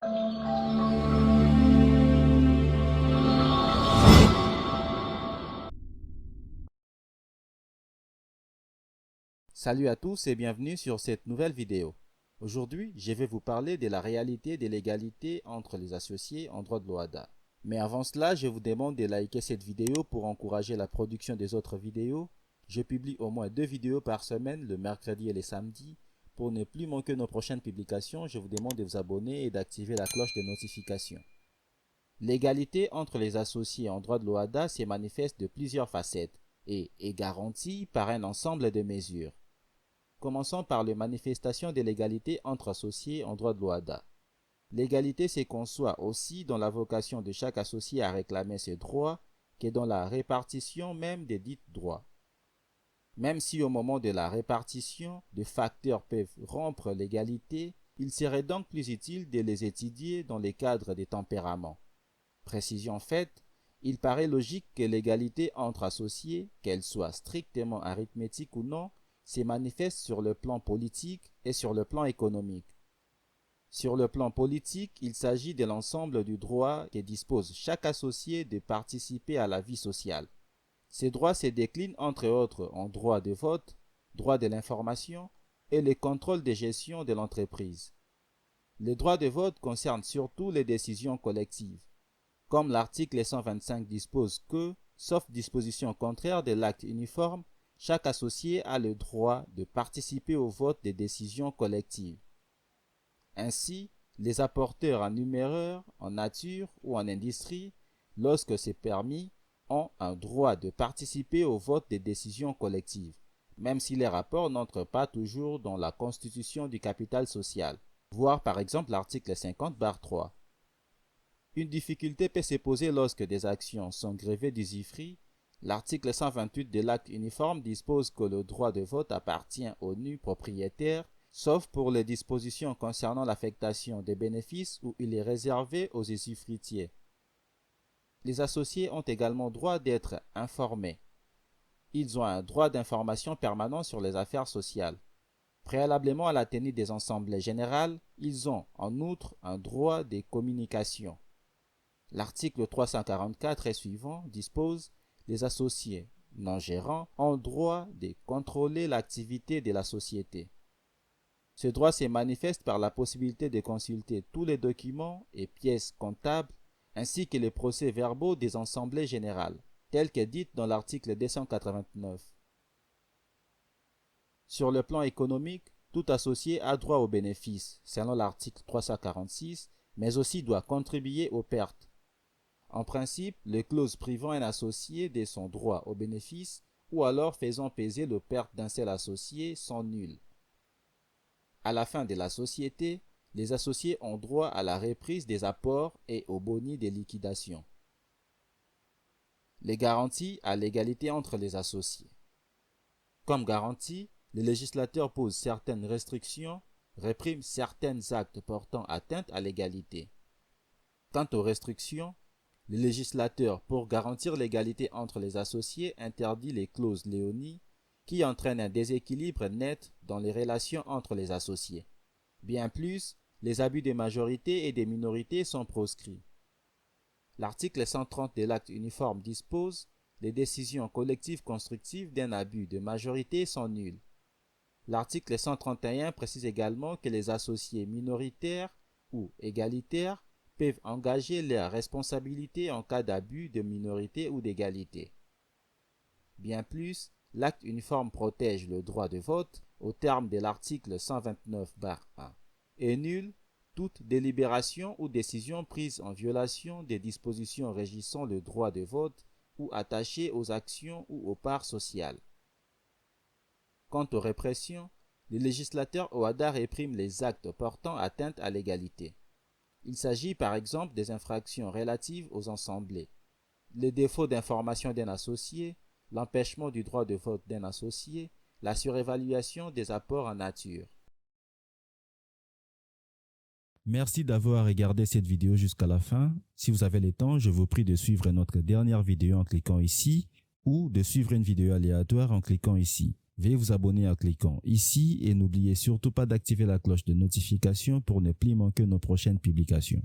Salut à tous et bienvenue sur cette nouvelle vidéo. Aujourd'hui, je vais vous parler de la réalité de l'égalité entre les associés en droit de l'OHADA. Mais avant cela, je vous demande de liker cette vidéo pour encourager la production des autres vidéos. Je publie au moins 2 vidéos par semaine, le mercredi et le samedi. Pour ne plus manquer nos prochaines publications, je vous demande de vous abonner et d'activer la cloche de notification. L'égalité entre les associés en droit de l'OHADA se manifeste de plusieurs facettes et est garantie par un ensemble de mesures. Commençons par les manifestations de l'égalité entre associés en droit de l'OHADA. L'égalité se conçoit aussi dans la vocation de chaque associé à réclamer ses droits que dans la répartition même des dits droits. Même si au moment de la répartition, des facteurs peuvent rompre l'égalité, il serait donc plus utile de les étudier dans le cadre des tempéraments. Précision faite, il paraît logique que l'égalité entre associés, qu'elle soit strictement arithmétique ou non, se manifeste sur le plan politique et sur le plan économique. Sur le plan politique, il s'agit de l'ensemble du droit que dispose chaque associé de participer à la vie sociale. Ces droits se déclinent entre autres en droit de vote, droit de l'information et le contrôle de gestion de l'entreprise. Le droit de vote concerne surtout les décisions collectives. Comme l'article 125 dispose que, sauf disposition contraire de l'acte uniforme, chaque associé a le droit de participer au vote des décisions collectives. Ainsi, les apporteurs en numéraire, en nature ou en industrie, lorsque c'est permis, ont un droit de participer au vote des décisions collectives, même si les rapports n'entrent pas toujours dans la constitution du capital social. Voir par exemple l'article 50-3. Une difficulté peut se poser lorsque des actions sont grevées d'usufruit. L'article 128 de l'acte uniforme dispose que le droit de vote appartient aux nus propriétaires, sauf pour les dispositions concernant l'affectation des bénéfices où il est réservé aux usufruitiers. Les associés ont également droit d'être informés. Ils ont un droit d'information permanent sur les affaires sociales. Préalablement à la tenue des assemblées générales, ils ont en outre un droit de communication. L'article 344 et suivant dispose les associés non gérants ont le droit de contrôler l'activité de la société. Ce droit se manifeste par la possibilité de consulter tous les documents et pièces comptables ainsi que les procès-verbaux des assemblées générales, tels que dites dans l'article 289. Sur le plan économique, tout associé a droit aux bénéfices, selon l'article 346, mais aussi doit contribuer aux pertes. En principe, les clauses privant un associé de son droit aux bénéfices ou alors faisant peser les pertes d'un seul associé sont nulles. À la fin de la société, les associés ont droit à la reprise des apports et aux boni des liquidations. Les garanties à l'égalité entre les associés. Comme garantie, le législateur pose certaines restrictions, réprime certains actes portant atteinte à l'égalité. Quant aux restrictions, le législateur, pour garantir l'égalité entre les associés, interdit les clauses léonie qui entraînent un déséquilibre net dans les relations entre les associés. Bien plus, les abus des majorités et des minorités sont proscrits. L'article 130 de l'acte uniforme dispose « Les décisions collectives constructives d'un abus de majorité sont nulles ». L'article 131 précise également que les associés minoritaires ou égalitaires peuvent engager leurs responsabilités en cas d'abus de minorité ou d'égalité. Bien plus, l'acte uniforme protège le droit de vote au terme de l'article 129-1 et nul toute délibération ou décision prise en violation des dispositions régissant le droit de vote ou attachée aux actions ou aux parts sociales. Quant aux répressions, le législateur OHADA réprime les actes portant atteinte à l'égalité. Il s'agit par exemple des infractions relatives aux assemblées, le défaut d'information d'un associé, l'empêchement du droit de vote d'un associé, la surévaluation des apports en nature. Merci d'avoir regardé cette vidéo jusqu'à la fin. Si vous avez le temps, je vous prie de suivre notre dernière vidéo en cliquant ici ou de suivre une vidéo aléatoire en cliquant ici. Veuillez vous abonner en cliquant ici et n'oubliez surtout pas d'activer la cloche de notification pour ne plus manquer nos prochaines publications.